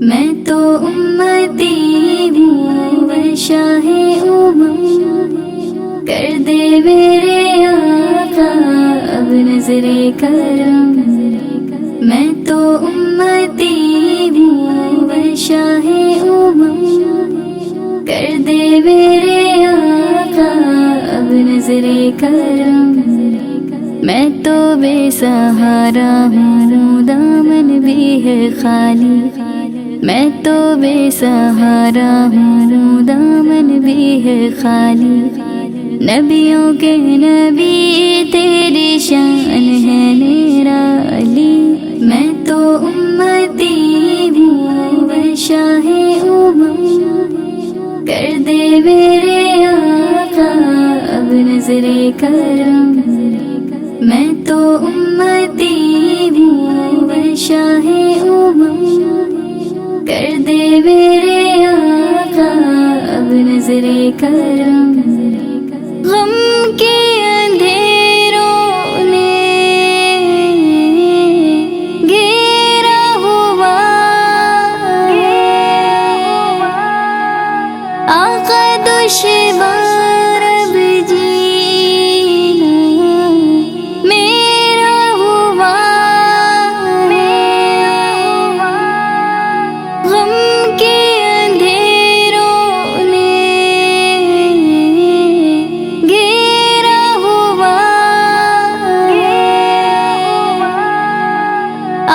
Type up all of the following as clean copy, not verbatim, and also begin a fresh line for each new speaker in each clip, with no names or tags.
میں تو امتی ہوں شاہ کر دے میرے آقا اب نظر کرم، میں تو امتی ہوں شاہ کر دے میرے آقا اب نظر کرم، میں تو بے سہارا ہوں دامن بھی ہے خالی، میں تو بے سہارا ہوں دامن بھی ہے خالی، نبیوں کے نبی تیری شان ہے نرالی، میں تو امتی ہوں شاہ کر دے میرے آقا اب نظر کرم، میں تو امتی ہوں شاہ کر دے میرے آقا اب نظر کرم، غم کے اندھیروں نے گھیرا ہوا آقا دشوار اب جینا میرا ہوا، غم کے اندھیروں نے گھیرا ہوا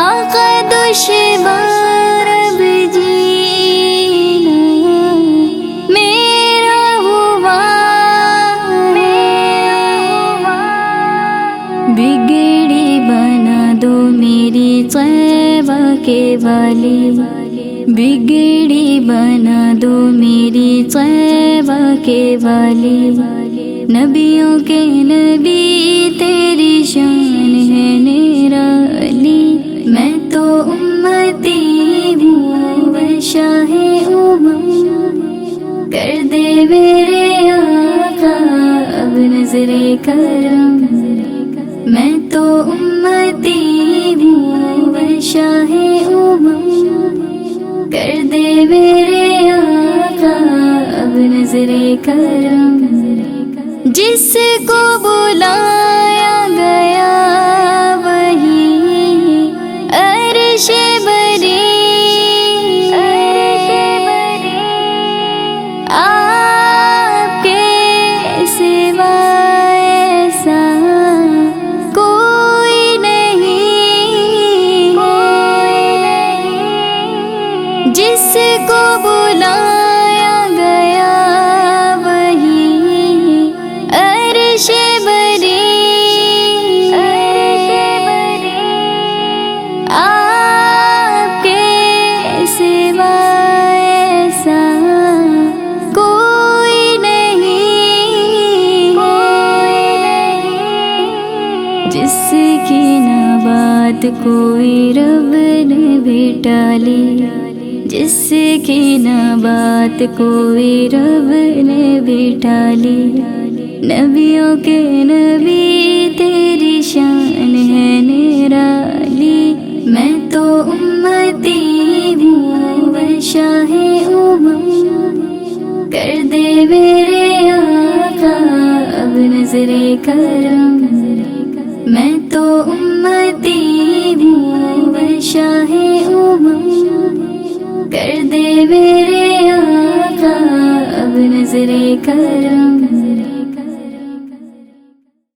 آقا دشوار اب جینا میرا ہوا، بگڑی بنا دو میری طیبہ کے والی، بگڑی بنا دو میری طیبہ کے والی، نبیوں کے نبی تیری شان ہے نرالی، میں تو امتی ہوں شاہ کر دے میرے آقا اب نظر کرم، میں تو امتی ہوں شاہ کر دے میرے آقا اب نظر کرم، جس کو بلایا گیا وہی عرش بری آپ کے سوا ایسا کوئی نہیں، جس کو بلایا گیا وہی عرش بری آپ کے سوا ایسا کوئی نہیں، جس کی نہ بات کوئی رب نے بھی ٹالی، جس کی نہ بات کوئی رب نے بھی ٹالی، نبیوں کے نبی تیری شان ہے نرالی، میں تو امتی ہوں شاہ کر دے میرے آقا اب نظر کرم، میں تو امتی ہوں شاہ کر دے میرے آقا اب نظر کرم،